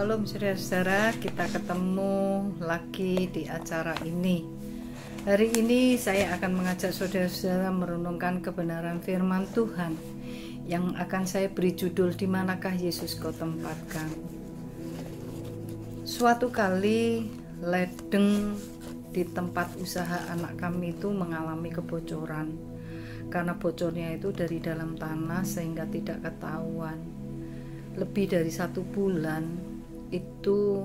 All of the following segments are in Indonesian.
Shalom saudara-saudara, kita ketemu lagi di acara ini. Hari ini saya akan mengajak saudara-saudara merenungkan kebenaran firman Tuhan yang akan saya beri judul "Di manakah Yesus kau tempatkan?". Suatu kali ledeng di tempat usaha anak kami itu mengalami kebocoran. Karena bocornya itu dari dalam tanah sehingga tidak ketahuan. Lebih dari 1 bulan itu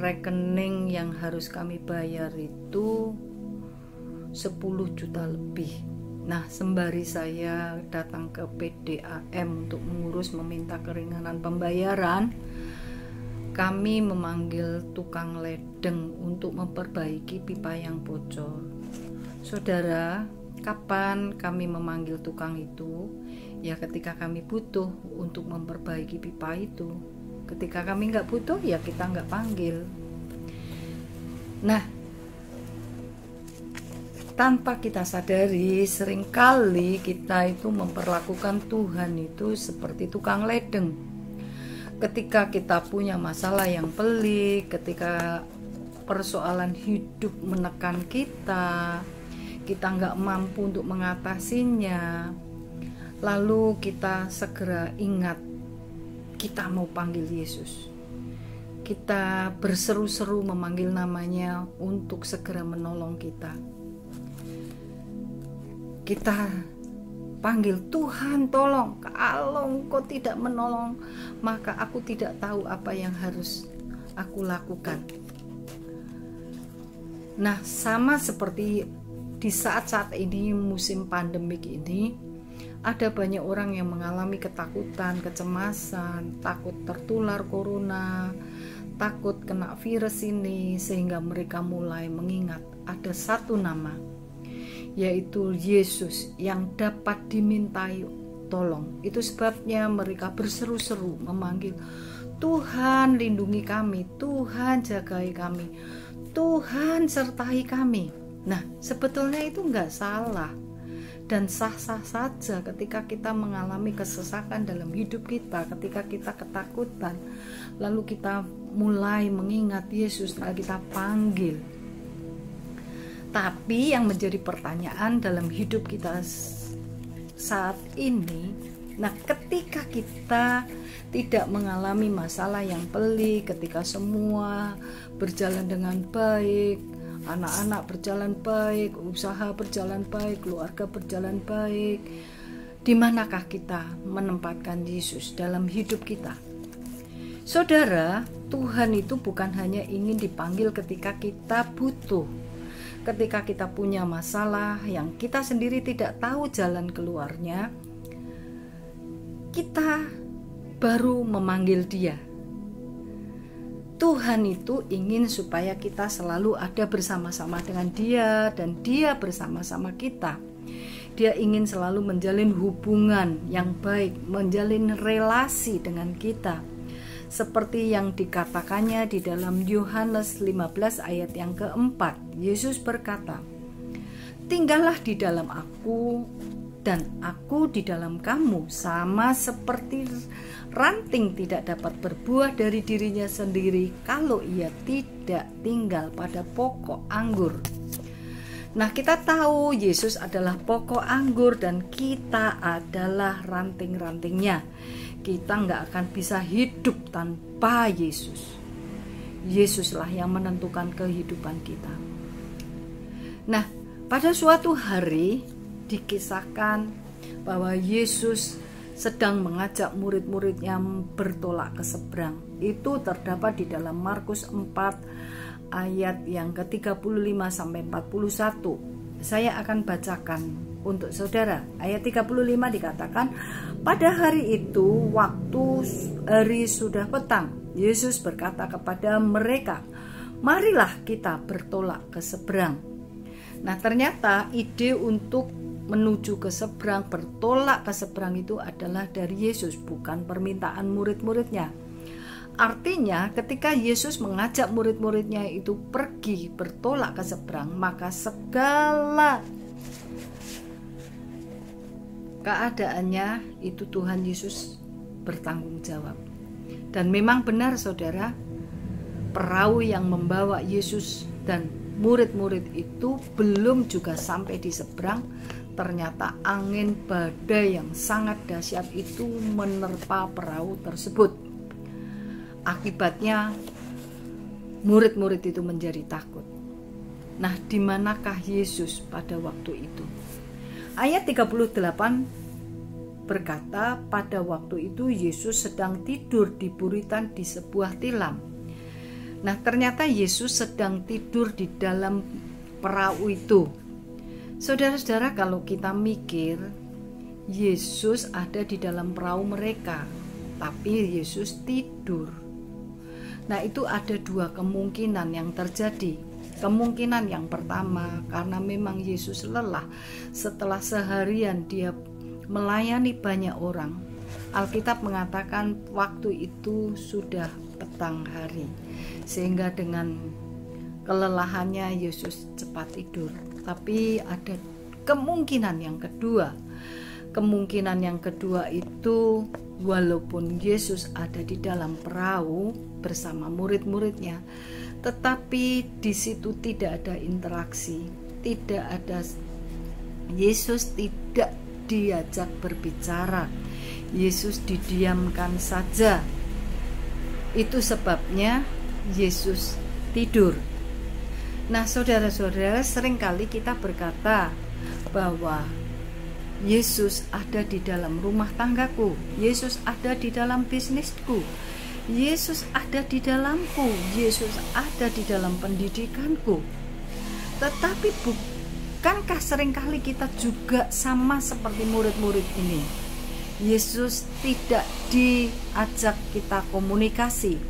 rekening yang harus kami bayar itu 10 juta lebih. Nah, sembari saya datang ke PDAM untuk mengurus meminta keringanan pembayaran, kami memanggil tukang ledeng untuk memperbaiki pipa yang bocor. Saudara, kapan kami memanggil tukang itu? Ya ketika kami butuh untuk memperbaiki pipa itu. Ketika kami nggak butuh, ya kita nggak panggil. Nah, tanpa kita sadari, seringkali kita itu memperlakukan Tuhan itu seperti tukang ledeng. Ketika kita punya masalah yang pelik, ketika persoalan hidup menekan kita nggak mampu untuk mengatasinya, lalu kita segera ingat kita mau panggil Yesus. Kita berseru-seru memanggil namanya untuk segera menolong kita. Kita panggil, Tuhan tolong, kalau Engkau tidak menolong maka aku tidak tahu apa yang harus aku lakukan. Nah, sama seperti di saat-saat ini, musim pandemik ini, ada banyak orang yang mengalami ketakutan, kecemasan, takut tertular corona, takut kena virus ini, sehingga mereka mulai mengingat ada satu nama, yaitu Yesus yang dapat dimintai tolong. Itu sebabnya mereka berseru-seru memanggil, Tuhan lindungi kami, Tuhan jagai kami, Tuhan sertai kami. Nah, sebetulnya itu nggak salah dan sah-sah saja ketika kita mengalami kesesakan dalam hidup kita, ketika kita ketakutan, lalu kita mulai mengingat Yesus, lalu kita panggil. Tapi yang menjadi pertanyaan dalam hidup kita saat ini, nah ketika kita tidak mengalami masalah yang pelik, ketika semua berjalan dengan baik, anak-anak berjalan baik, usaha berjalan baik, keluarga berjalan baik, di manakah kita menempatkan Yesus dalam hidup kita? Saudara, Tuhan itu bukan hanya ingin dipanggil ketika kita butuh, ketika kita punya masalah yang kita sendiri tidak tahu jalan keluarnya, kita baru memanggil Dia. Tuhan itu ingin supaya kita selalu ada bersama-sama dengan Dia dan Dia bersama-sama kita. Dia ingin selalu menjalin hubungan yang baik, menjalin relasi dengan kita. Seperti yang dikatakannya di dalam Yohanes 15 ayat yang keempat, Yesus berkata, "Tinggallah di dalam aku dan aku di dalam kamu, sama seperti ranting tidak dapat berbuah dari dirinya sendiri kalau ia tidak tinggal pada pokok anggur." Nah, kita tahu Yesus adalah pokok anggur dan kita adalah ranting-rantingnya. Kita nggak akan bisa hidup tanpa Yesus. Yesuslah yang menentukan kehidupan kita. Nah, pada suatu hari dikisahkan bahwa Yesus sedang mengajak murid-muridnya bertolak ke seberang. Itu terdapat di dalam Markus 4 ayat yang ke-35 sampai 41. Saya akan bacakan untuk saudara. Ayat 35 dikatakan, pada hari itu waktu hari sudah petang, Yesus berkata kepada mereka, marilah kita bertolak ke seberang. Nah, ternyata ide untuk menuju ke seberang, bertolak ke seberang itu adalah dari Yesus, bukan permintaan murid-muridnya. Artinya ketika Yesus mengajak murid-muridnya itu pergi bertolak ke seberang, maka segala keadaannya itu Tuhan Yesus bertanggung jawab. Dan memang benar saudara, perahu yang membawa Yesus dan murid-murid itu belum juga sampai di seberang, ternyata angin badai yang sangat dahsyat itu menerpa perahu tersebut. Akibatnya murid-murid itu menjadi takut. Nah, di manakah Yesus pada waktu itu? Ayat 38 berkata, pada waktu itu Yesus sedang tidur di buritan di sebuah tilam. Nah, ternyata Yesus sedang tidur di dalam perahu itu. Saudara-saudara, kalau kita mikir, Yesus ada di dalam perahu mereka, tapi Yesus tidur. Nah, itu ada dua kemungkinan yang terjadi. Kemungkinan yang pertama, karena memang Yesus lelah setelah seharian dia melayani banyak orang. Alkitab mengatakan waktu itu sudah petang hari, sehingga dengan kelelahannya Yesus cepat tidur. Tapi ada kemungkinan yang kedua. Kemungkinan yang kedua itu, walaupun Yesus ada di dalam perahu bersama murid-muridnya, tetapi di situ tidak ada interaksi, tidak ada, Yesus tidak diajak berbicara, Yesus didiamkan saja. Itu sebabnya Yesus tidur. Nah, saudara-saudara, seringkali kita berkata bahwa Yesus ada di dalam rumah tanggaku, Yesus ada di dalam bisnisku, Yesus ada di dalamku, Yesus ada di dalam pendidikanku. Tetapi bukankah seringkali kita juga sama seperti murid-murid ini? Yesus tidak diajak kita komunikasi,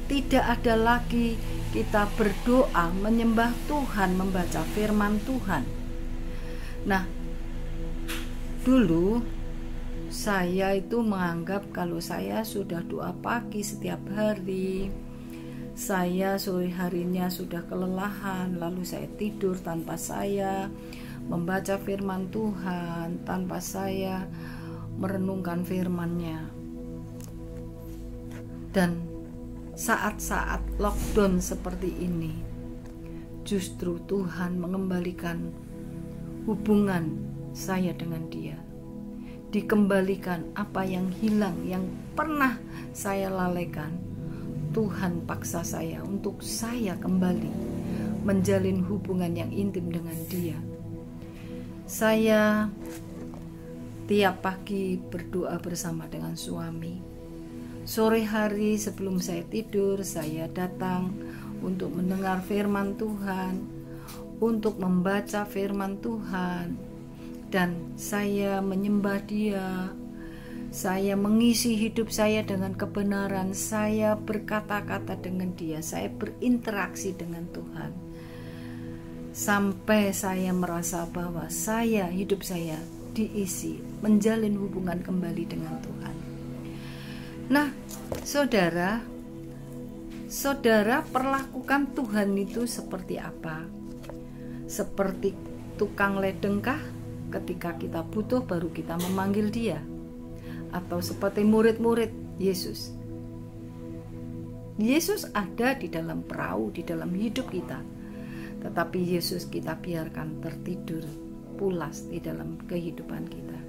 tidak ada lagi kita berdoa, menyembah Tuhan, membaca firman Tuhan. Nah, dulu saya itu menganggap kalau saya sudah doa pagi setiap hari, saya sore harinya sudah kelelahan, lalu saya tidur tanpa saya membaca firman Tuhan, tanpa saya merenungkan firman-Nya. Dan saat-saat lockdown seperti ini, justru Tuhan mengembalikan hubungan saya dengan Dia. Dikembalikan apa yang hilang, yang pernah saya lalaikan. Tuhan paksa saya untuk saya kembali menjalin hubungan yang intim dengan Dia. Saya tiap pagi berdoa bersama dengan suami. Sore hari sebelum saya tidur, saya datang untuk mendengar firman Tuhan, untuk membaca firman Tuhan, dan saya menyembah Dia. Saya mengisi hidup saya dengan kebenaran, saya berkata-kata dengan Dia, saya berinteraksi dengan Tuhan. Sampai saya merasa bahwa hidup saya diisi, menjalin hubungan kembali dengan Tuhan. Nah, saudara perlakukan Tuhan itu seperti apa? Seperti tukang ledengkah? Ketika kita butuh baru kita memanggil Dia? Atau seperti murid-murid Yesus? Yesus ada di dalam perahu, di dalam hidup kita, tetapi Yesus kita biarkan tertidur pulas di dalam kehidupan kita.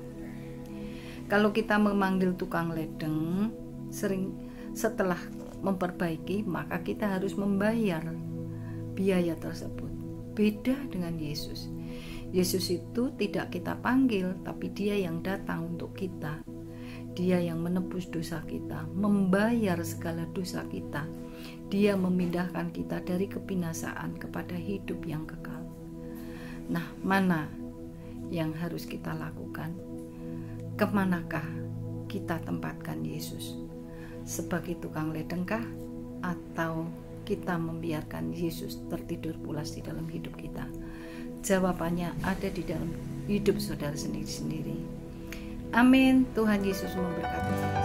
Kalau kita memanggil tukang ledeng, setelah memperbaiki, maka kita harus membayar biaya tersebut. Beda dengan Yesus. Yesus itu tidak kita panggil, tapi Dia yang datang untuk kita. Dia yang menebus dosa kita, membayar segala dosa kita. Dia memindahkan kita dari kebinasaan kepada hidup yang kekal. Nah, mana yang harus kita lakukan? Kemanakah kita tempatkan Yesus? Sebagai tukang ledengkah? Atau kita membiarkan Yesus tertidur pulas di dalam hidup kita? Jawabannya ada di dalam hidup saudara sendiri-sendiri. Amin. Tuhan Yesus memberkati.